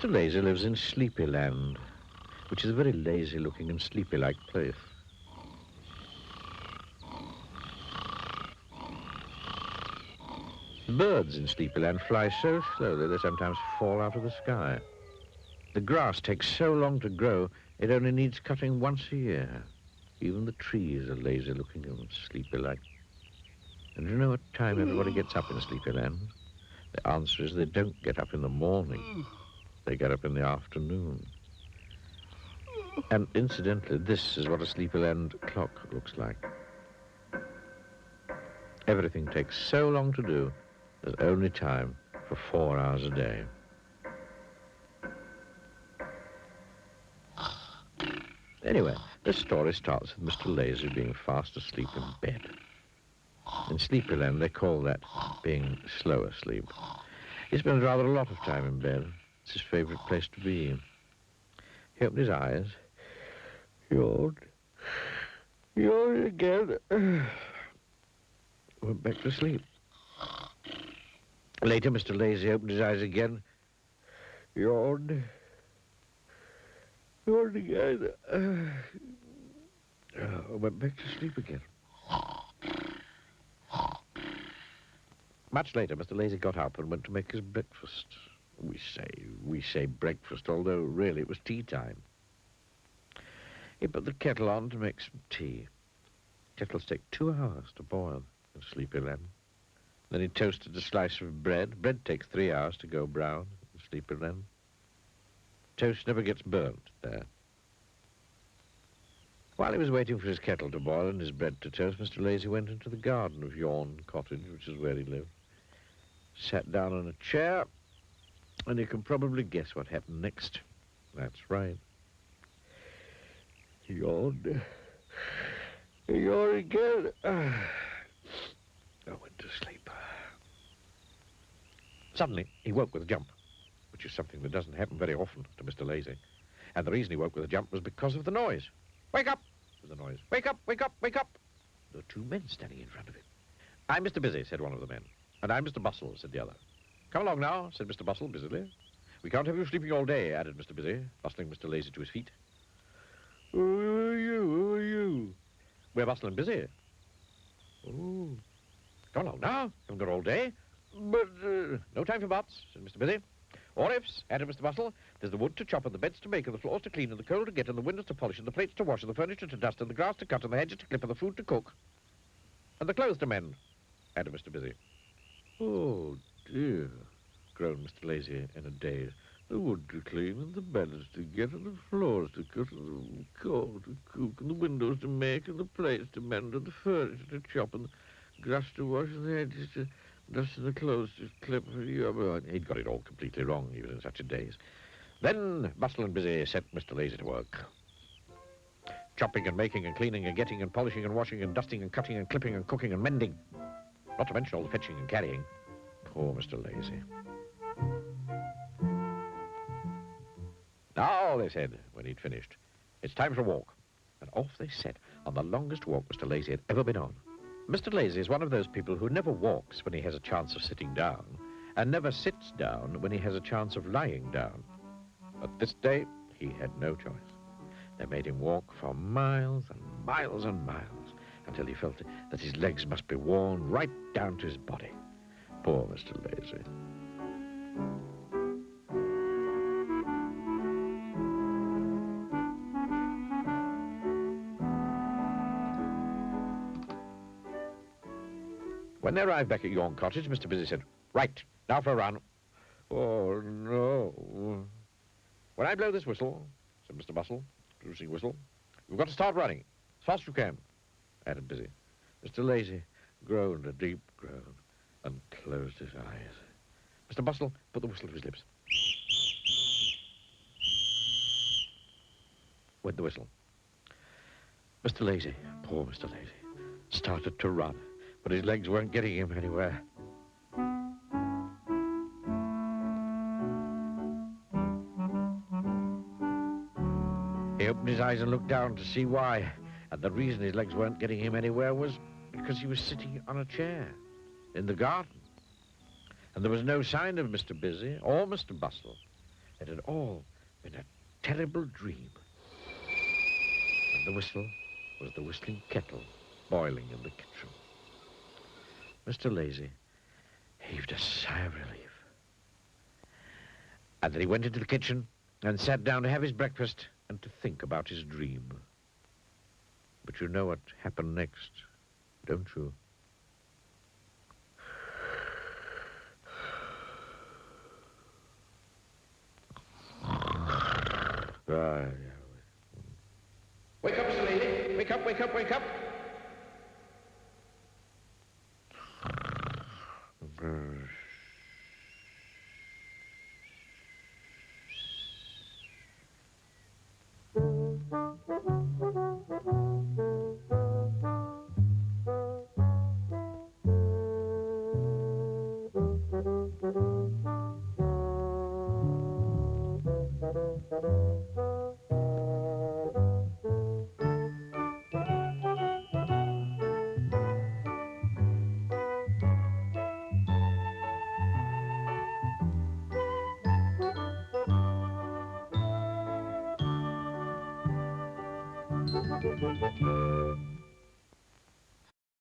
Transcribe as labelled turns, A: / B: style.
A: Mr. Lazy lives in Sleepyland, which is a very lazy-looking and sleepy-like place. Birds in Sleepyland fly so slowly they sometimes fall out of the sky. The grass takes so long to grow, it only needs cutting once a year. Even the trees are lazy-looking and sleepy-like. And do you know what time everybody gets up in Sleepyland? The answer is they don't get up in the morning. They get up in the afternoon. And incidentally, this is what a Sleepyland clock looks like. Everything takes so long to do, there's only time for 4 hours a day. Anyway, this story starts with Mr. Lazy being fast asleep in bed. In Sleepyland, they call that being slow asleep. He spends rather a lot of time in bed. It's his favorite place to be. He opened his eyes, yawned again, went back to sleep. Later, Mr. Lazy opened his eyes again, yawned again, went back to sleep again. Much later, Mr. Lazy got up and went to make his breakfast. We say breakfast, although really it was tea time. He put the kettle on to make some tea. Kettles take 2 hours to boil in Sleepyland. Then he toasted a slice of bread. Bread takes 3 hours to go brown in Sleepyland. Toast never gets burnt there. While he was waiting for his kettle to boil and his bread to toast, Mr. Lazy went into the garden of Yawn Cottage, which is where he lived. Sat down on a chair, and you can probably guess what happened next. That's right. He yawned. He yawned again. I went to sleep. Suddenly, he woke with a jump, which is something that doesn't happen very often to Mr. Lazy. And the reason he woke with a jump was because of the noise. Wake up, was the noise. Wake up, wake up, wake up. There were 2 men standing in front of him. I'm Mr. Busy, said one of the men. And I'm Mr. Bustle, said the other. Come along now, said Mr. Bustle busily. We can't have you sleeping all day, added Mr. Busy, bustling Mr. Lazy to his feet. Who are you? Who are you? We're Bustle and Busy. Oh. Come along now, haven't got all day. But, no time for buts, said Mr. Busy. Or ifs, added Mr. Bustle. There's the wood to chop and the beds to make and the floors to clean and the coal to get and the windows to polish and the plates to wash and the furniture to dust and the grass to cut and the hedges to clip and the food to cook. And the clothes to mend, added Mr. Busy. Oh, dear, groaned Mr. Lazy in a daze. The wood to clean and the beds to get and the floors to cut and the coal to cook and the windows to make and the plates to mend and the furniture to chop and the grass to wash and the hedges to dust and the clothes to clip. He'd got it all completely wrong. He was in such a daze. Then Bustle and Busy set Mr. Lazy to work. Chopping and making and cleaning and getting and polishing and washing and dusting and cutting and clipping and cooking and mending. Not to mention all the fetching and carrying. Poor Mr. Lazy. Now, they said, when he'd finished, it's time for a walk. And off they set on the longest walk Mr. Lazy had ever been on. Mr. Lazy is one of those people who never walks when he has a chance of sitting down, and never sits down when he has a chance of lying down. But this day, he had no choice. They made him walk for miles and miles and miles, until he felt that his legs must be worn right down to his body. Poor Mr. Lazy. When they arrived back at Yawn Cottage, Mr. Busy said, right, now for a run. Oh, no. When I blow this whistle, said Mr. Bustle, producing whistle, you've got to start running, as fast as you can, added Busy. Mr. Lazy groaned a deep groan and closed his eyes. Mr. Bustle put the whistle to his lips. Went the whistle. Mr. Lazy, poor Mr. Lazy, started to run, but his legs weren't getting him anywhere. He opened his eyes and looked down to see why, and the reason his legs weren't getting him anywhere was because he was sitting on a chair in the garden. And there was no sign of Mr. Busy or Mr. Bustle. It had all been a terrible dream. And the whistle was the whistling kettle boiling in the kitchen. Mr. Lazy heaved a sigh of relief. And then he went into the kitchen and sat down to have his breakfast and to think about his dream. But you know what happened next, don't you? Wake up, Mr. Lazy. Wake up, wake up, wake up.